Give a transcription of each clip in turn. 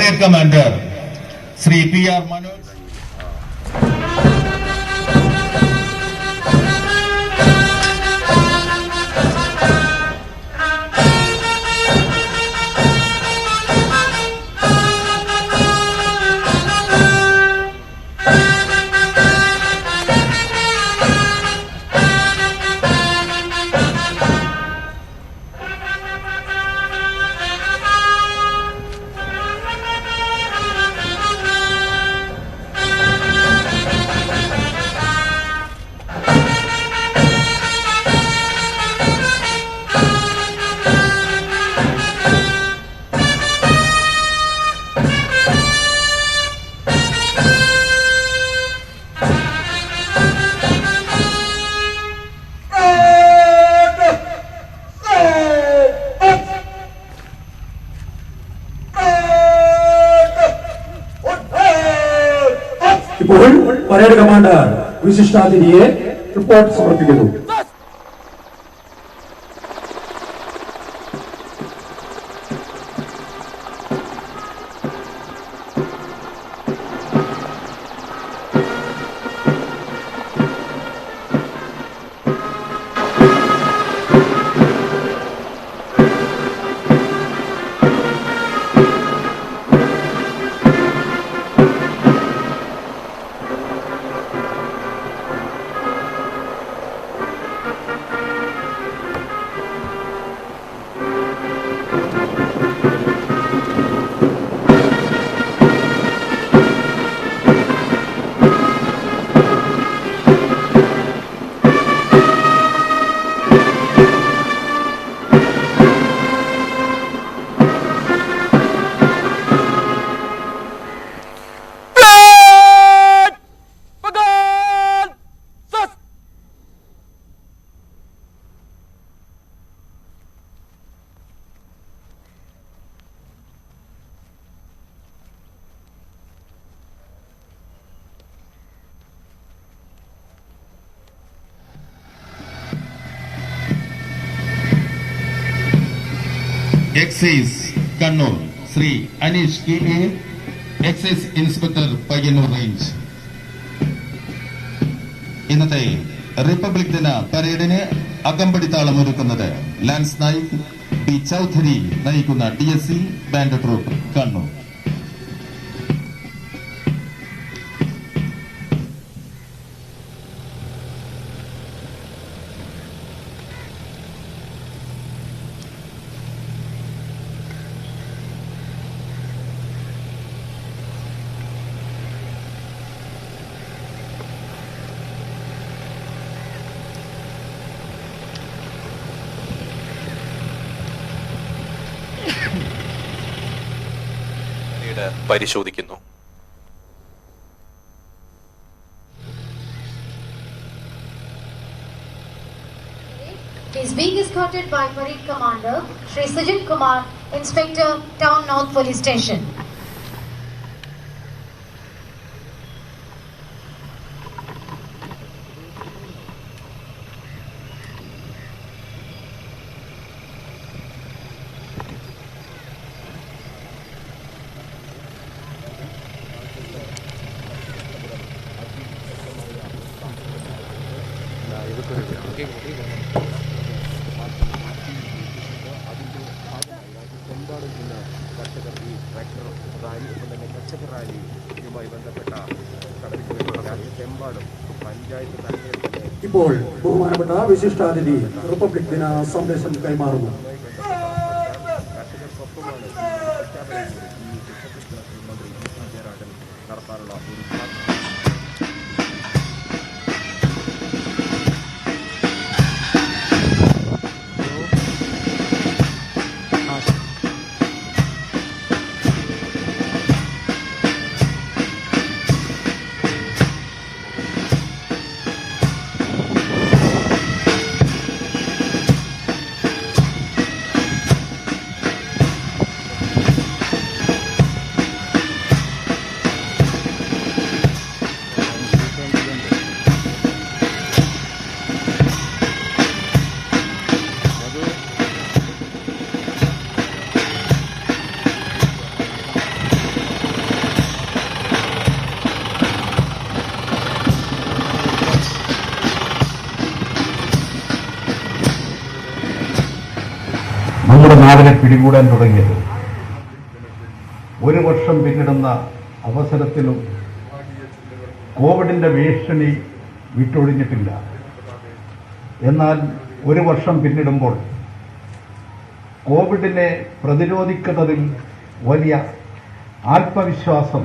Parade Commander Sri P.R. Manoj. ഇപ്പോൾ parade commander വിശിഷ്ടാതിഥിയെ report സമർപ്പിക്കുന്നു. Excise Kannur Sri Anish K.A. Excise Inspector Payyanur range. ഇന്നത്തെ republic ദിന പരേഡിന് അകമ്പടി താളം ഒരുക്കുന്നത് ലാൻസ് നായിക് പി ചൌധരി നയിക്കുന്ന DSC ബാൻഡ് ട്രൂപ്പ് കണ്ണൂർ. പരിശോധിക്കുന്നു. Is being escorted by Parade Commander Shri Sajid Kumar, Inspector, Town North Police Station. ഇപ്പോൾ ബഹുമാനപ്പെട്ട വിശിഷ്ടാതിഥി റിപ്പബ്ലിക് ദിന സന്ദേശം കൈമാറുന്നു. നമ്മുടെ നാടിനെ പിടികൂടാൻ തുടങ്ങിയത്. ഒരു വർഷം പിന്നിടുന്ന അവസരത്തിലും കോവിഡിന്റെ ഭീഷണി വിട്ടൊഴിഞ്ഞിട്ടില്ല. എന്നാൽ ഒരു വർഷം പിന്നിടുമ്പോൾ കോവിഡിനെ പ്രതിരോധിക്കുന്നതിൽ വലിയ ആത്മവിശ്വാസം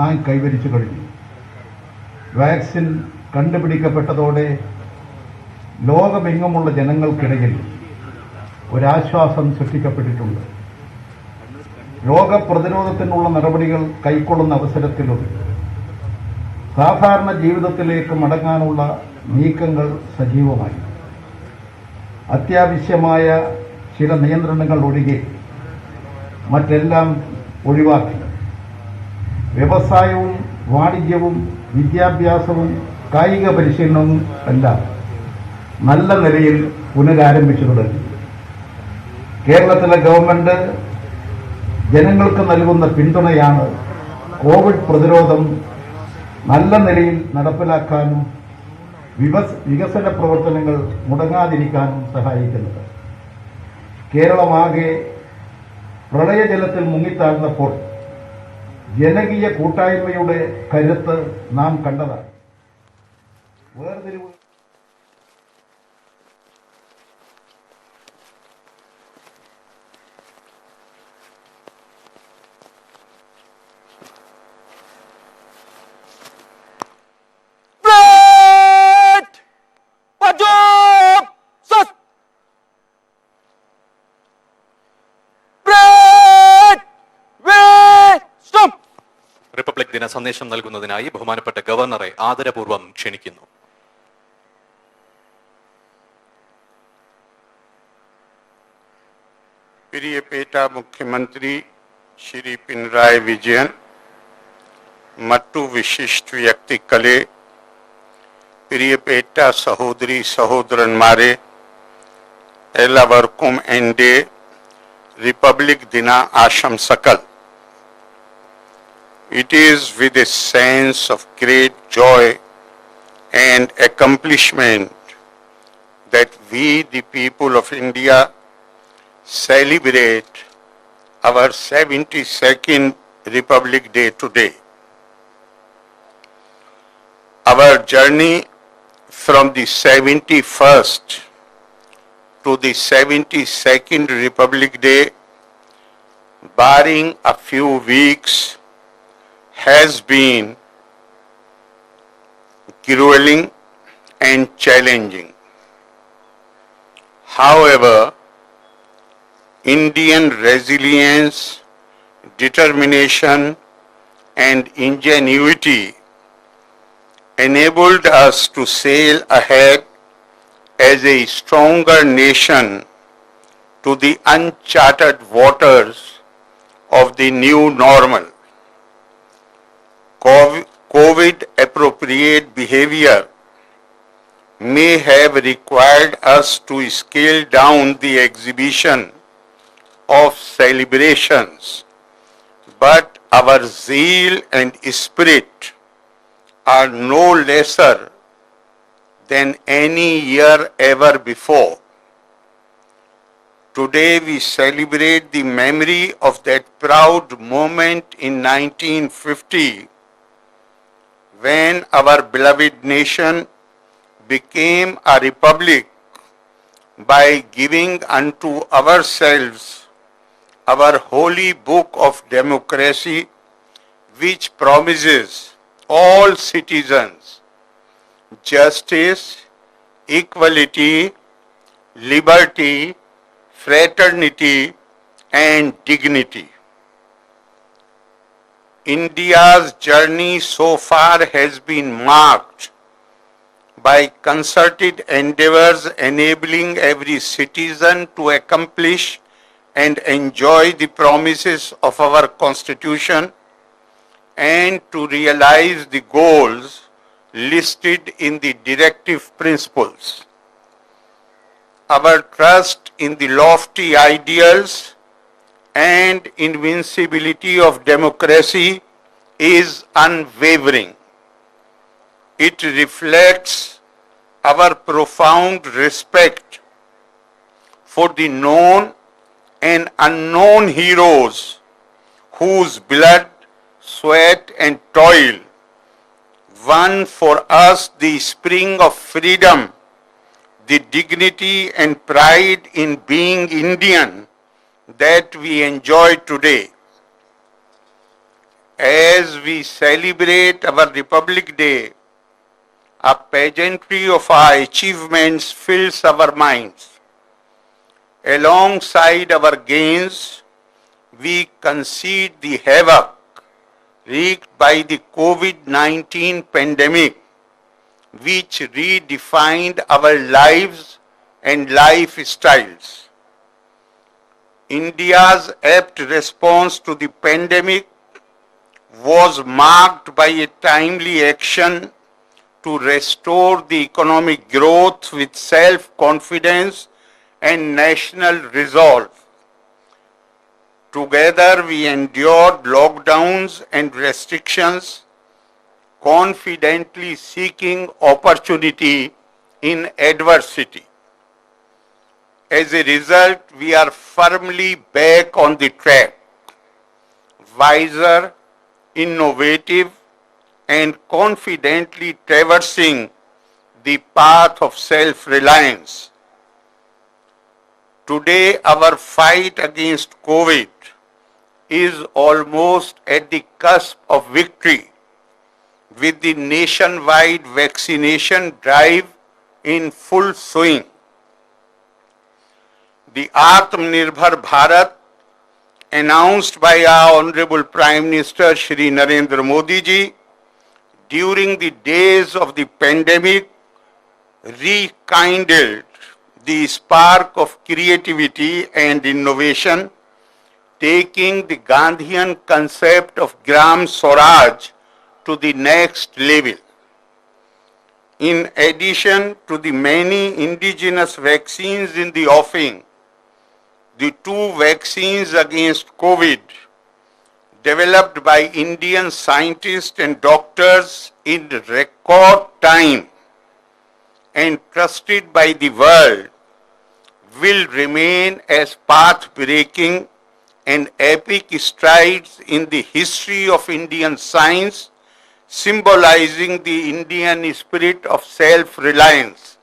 നാം കൈവരിച്ചു കഴിഞ്ഞു. വാക്സിൻ കണ്ടുപിടിക്കപ്പെട്ടതോടെ ലോകമെങ്ങുമുള്ള ജനങ്ങൾക്കിടയിൽ ഒരാശ്വാസം സൃഷ്ടിക്കപ്പെട്ടിട്ടുണ്ട്. രോഗപ്രതിരോധത്തിനുള്ള നടപടികൾ കൈക്കൊള്ളുന്ന അവസരത്തിലും സാധാരണ ജീവിതത്തിലേക്ക് മടങ്ങാനുള്ള നീക്കങ്ങൾ സജീവമായി. അത്യാവശ്യമായ ചില നിയന്ത്രണങ്ങൾ ഒഴികെ മറ്റെല്ലാം ഒഴിവാക്കി. വ്യവസായവും വാണിജ്യവും വിദ്യാഭ്യാസവും കായിക പരിശീലനവും എല്ലാം നല്ല നിലയിൽ പുനരാരംഭിച്ചു തുടങ്ങി. കേരളത്തിലെ ഗവൺമെന്റ് ജനങ്ങൾക്ക് നൽകുന്ന പിന്തുണയാണ് കോവിഡ് പ്രതിരോധം നല്ല നിലയിൽ നടപ്പിലാക്കാനും വികസന പ്രവർത്തനങ്ങൾ മുടങ്ങാതിരിക്കാനും സഹായിക്കുന്നത്. കേരളമാകെ പ്രളയജലത്തിൽ മുങ്ങിത്താഴ്ന്നപ്പോൾ ജനകീയ കൂട്ടായ്മയുടെ കരുത്ത് നാം കണ്ടതാണ്. വേർതിരിവ് റിപ്പബ്ലിക് ദിന സന്ദേശം നൽകുന്നതിനായി ബഹുമാനപ്പെട്ട ഗവർണറെ ആദരപൂർവ്വം ക്ഷണിക്കുന്നു. प्रियपेटा मुख्यमंत्री श्री पिनराई विजयन, मट्टू विशिष्ट व्यक्ति कले, प्रियपेट सहोदरी सहोदरन्मारे एल्लावर्कुम एंडे रिपब्लिक दिना आशंसकल. It is with a sense of great joy and accomplishment that we, the people of India, celebrate our 72nd Republic Day today. Our journey from the 71st to the 72nd Republic Day, barring a few weeks, has been grueling and challenging. However, Indian resilience, determination, and ingenuity enabled us to sail ahead as a stronger nation to the uncharted waters of the new normal. COVID appropriate behavior may have required us to scale down the exhibition of celebrations, but our zeal and spirit are no lesser than any year ever before. Today we celebrate the memory of that proud moment in 1950 when our beloved nation became a republic by giving unto ourselves our holy book of democracy, which promises all citizens justice, equality, liberty, fraternity, and dignity. India's journey so far has been marked by concerted endeavors enabling every citizen to accomplish and enjoy the promises of our Constitution and to realize the goals listed in the directive principles. Our trust in the lofty ideals and invincibility of democracy is unwavering. It reflects our profound respect for the known and unknown heroes whose blood, sweat and toil won for us the spring of freedom, the dignity and pride in being Indian that we enjoy today. As we celebrate our Republic Day, a pageantry of our achievements fills our minds. Alongside our gains, we concede the havoc wreaked by the COVID-19 pandemic, which redefined our lives and lifestyles. India's apt response to the pandemic was marked by a timely action to restore the economic growth with self-confidence and national resolve. Together we endured lockdowns and restrictions, confidently seeking opportunity in adversity. As a result, we are firmly back on the track, wiser, innovative, and confidently traversing the path of self-reliance. Today, our fight against COVID is almost at the cusp of victory, with the nationwide vaccination drive in full swing. The Atmanirbhar Bharat announced by our Honorable Prime Minister Shri Narendra Modi ji during the days of the pandemic rekindled the spark of creativity and innovation, taking the Gandhian concept of Gram Swaraj to the next level. In addition to the many indigenous vaccines in the offing, the 2 vaccines against COVID developed by Indian scientists and doctors in record time and trusted by the world will remain as path-breaking and epic strides in the history of Indian science, symbolizing the Indian spirit of self-reliance.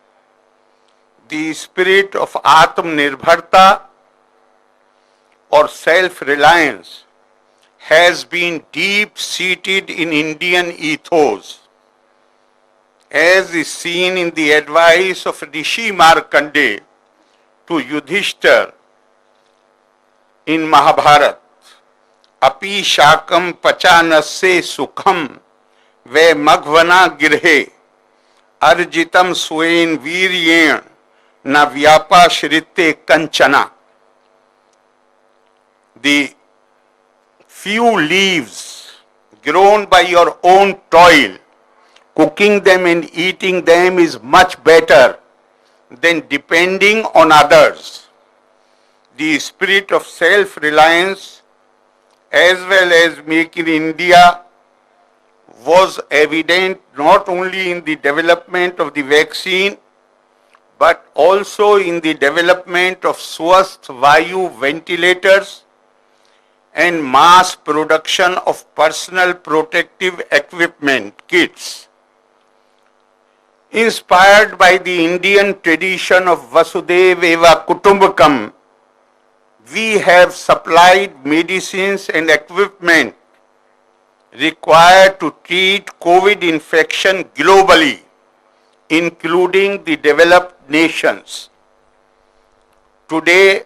The spirit of Atmanirbharta or self-reliance has been deep-seated in Indian ethos, as is seen in the advice of Rishi Markandeya to Yudhishthir in Mahabharata. Api shakam pachanasya sukham ve maghvana girhe arjitam suen viryen na vyapa shrite kanchana. The few leaves grown by your own toil, cooking them and eating them is much better than depending on others. The spirit of self-reliance as well as Make in India was evident not only in the development of the vaccine but also in the development of Swasth Vayu ventilators and mass production of personal protective equipment kits. Inspired by the Indian tradition of Vasudhaiva Eva Kutumbakam, we have supplied medicines and equipment required to treat COVID infection globally, including the developed nations. Today,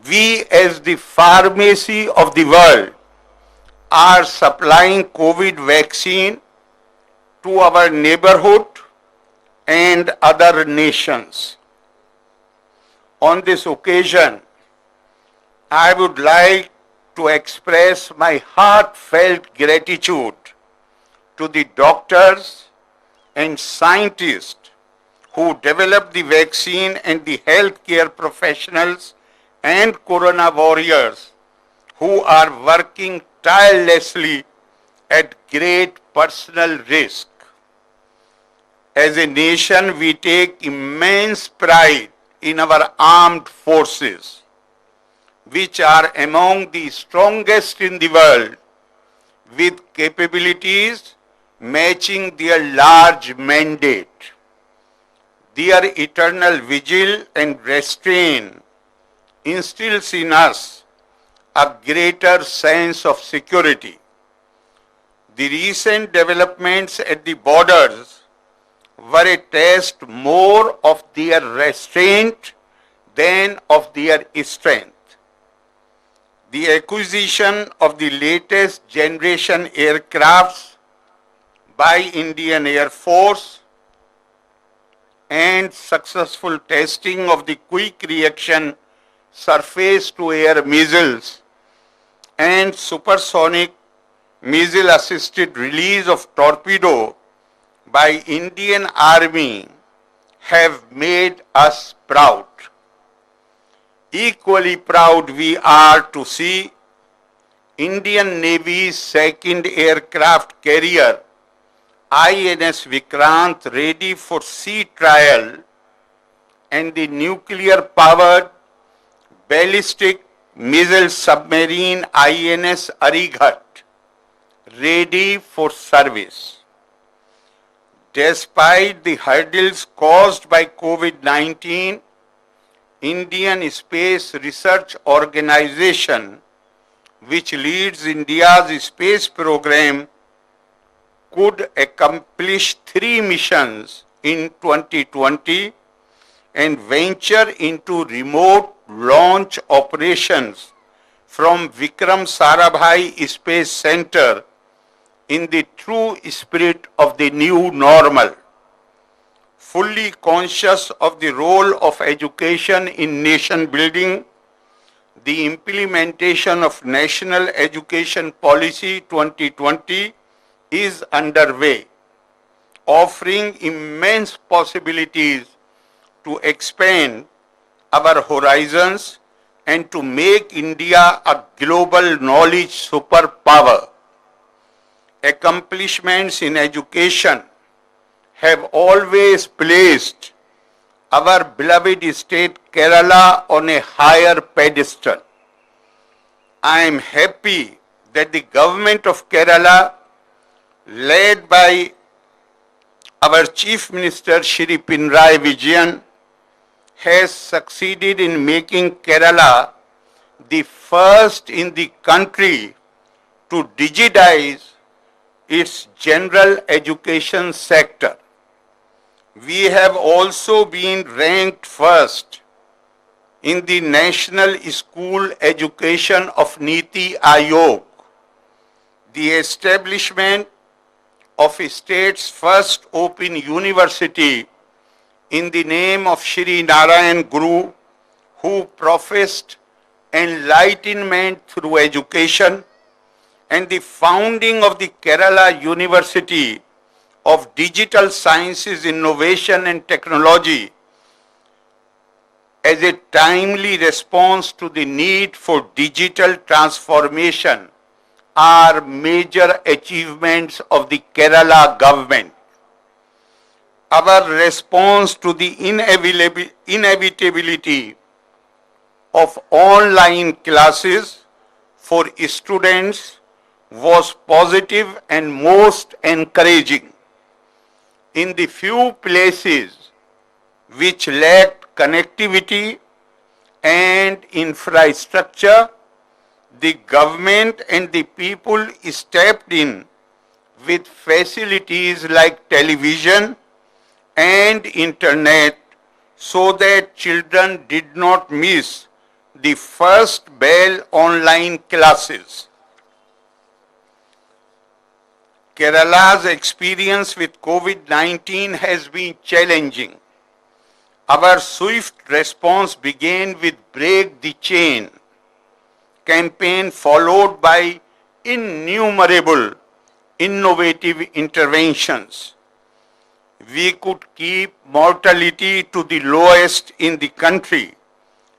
we as the pharmacy of the world are supplying COVID vaccine to our neighborhood and other nations. On this occasion, I would like to express my heartfelt gratitude to the doctors and scientists who developed the vaccine and the healthcare professionals and corona warriors who are working tirelessly at great personal risk. As a nation, we take immense pride in our armed forces, which are among the strongest in the world, with capabilities matching their large mandate. Their eternal vigil and restraint instills in us a greater sense of security. The recent developments at the borders were a test more of their restraint than of their strength. The acquisition of the latest generation aircrafts by Indian Air Force and successful testing of the quick reaction surface-to-air missiles and supersonic missile-assisted release of torpedo by Indian Army have made us proud. Equally proud we are to see Indian Navy's second aircraft carrier INS Vikrant ready for sea trial and the nuclear-powered ballistic missile submarine INS Arighat ready for service. Despite the hurdles caused by COVID-19, Indian Space Research Organization, which leads India's space program, could accomplish 3 missions in 2020 and venture into remote launch operations from Vikram Sarabhai Space Center in the true spirit of the new normal. Fully conscious of the role of education in nation building, the implementation of National Education Policy 2020 is underway, offering immense possibilities to expand our horizons and to make India a global knowledge superpower. Accomplishments in education have always placed our beloved state Kerala on a higher pedestal. I am happy that the government of Kerala, led by our Chief Minister Shri Pinarayi Vijayan, has succeeded in making Kerala the first in the country to digitize its general education sector. We have also been ranked first in the National School Education of Niti Aayog. The establishment of a state's first open university in the name of Shri Narayan Guru, who professed enlightenment through education, and the founding of the Kerala University of Digital Sciences, Innovation and Technology as a timely response to the need for digital transformation are major achievements of the Kerala government. Our response to the inevitability of online classes for students was positive and most encouraging. In the few places which lacked connectivity and infrastructure, the government and the people stepped in with facilities like television and internet so that children did not miss the first bell online classes. Kerala's experience with COVID-19 has been challenging. Our swift response began with Break the Chain campaign, followed by innumerable innovative interventions. We could keep mortality to the lowest in the country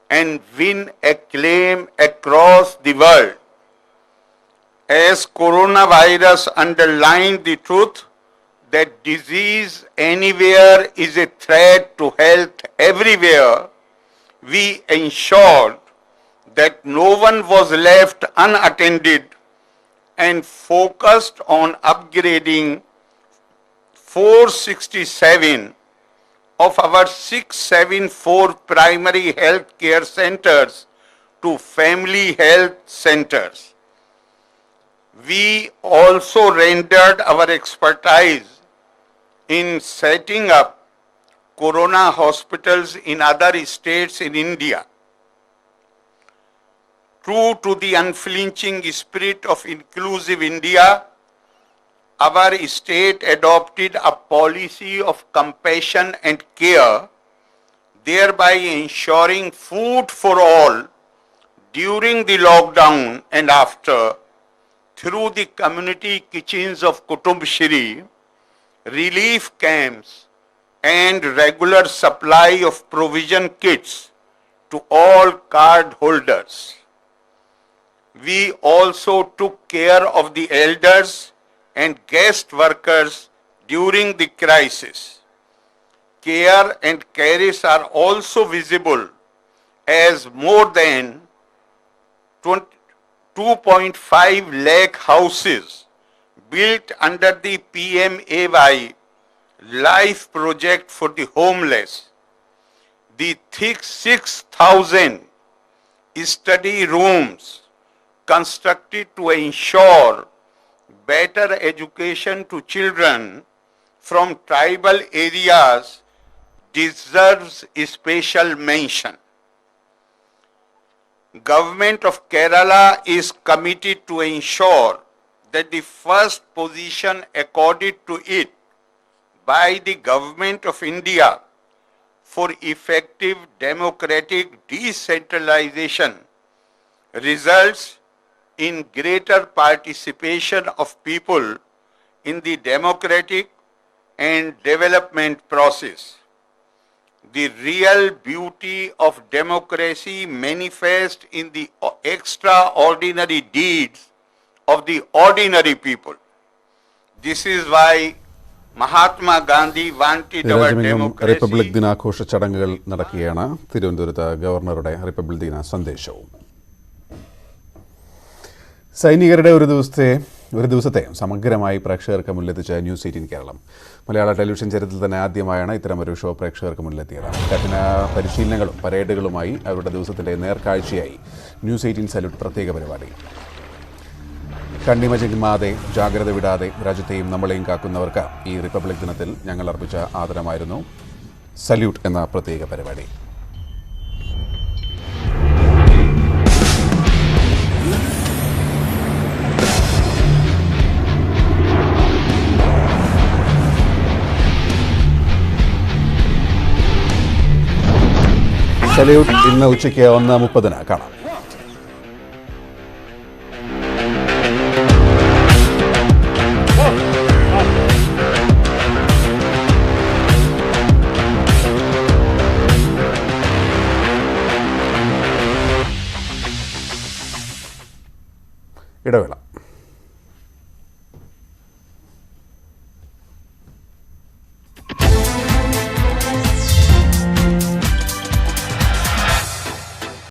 and win acclaim across the world. As coronavirus underlined the truth that disease anywhere is a threat to health everywhere, we ensured that no one was left unattended and focused on upgrading 467 of our 674 primary health care centers to family health centers. We also rendered our expertise in setting up corona hospitals in other states in India. True to the unflinching spirit of inclusive India, our state adopted a policy of compassion and care, thereby ensuring food for all during the lockdown and after, through the community kitchens of Kutumbshiri, relief camps, and regular supply of provision kits to all card holders. We also took care of the elders and guest workers during the crisis. Care and cares are also visible as more than 2.5 lakh houses built under the PMAY Life Project for the Homeless. The 6,000 study rooms constructed to ensure better education to children from tribal areas deserves special mention. Government of Kerala is committed to ensure that the first position accorded to it by the Government of India for effective democratic decentralization results in greater participation of people in the democratic and development process. The real beauty of democracy manifests in the extraordinary deeds of the ordinary people. This is why Mahatma Gandhi wanted our democracy. Republic ദിനാഘോഷ ചടങ്ങുകൾ നടക്കുകയാണ്. തിരുവനന്തപുരത്ത് ഗവർണറുടെ republic ദിന സന്ദേശവും. സൈനികരുടെ ഒരു ദിവസത്തെ സമഗ്രമായി പ്രേക്ഷകർക്ക് മുന്നിലെത്തിച്ച ന്യൂസ് 18 കേരളം. മലയാള ടെലിവിഷൻ ചരിത്രത്തിൽ തന്നെ ആദ്യമായാണ് ഇത്തരമൊരു ഷോ പ്രേക്ഷകർക്ക് മുന്നിലെത്തിയത്. കഠിന പരിശീലനങ്ങളും പരേഡുകളുമായി അവരുടെ ദിവസത്തിൻ്റെ നേർക്കാഴ്ചയായി ന്യൂസ് 18 സല്യൂട്ട് പ്രത്യേക പരിപാടി. കണ്ണിമ ചിമ്മാതെ ജാഗ്രത വിടാതെ രാജ്യത്തെയും നമ്മളെയും കാക്കുന്നവർക്ക് ഈ റിപ്പബ്ലിക് ദിനത്തിൽ ഞങ്ങൾ അർപ്പിച്ച ആദരമായിരുന്നു സല്യൂട്ട് എന്ന പ്രത്യേക പരിപാടി. സല്യൂട്ട് ഇന്ന് ഉച്ചയ്ക്ക് 1:30 കാണാം. ഇടവേള.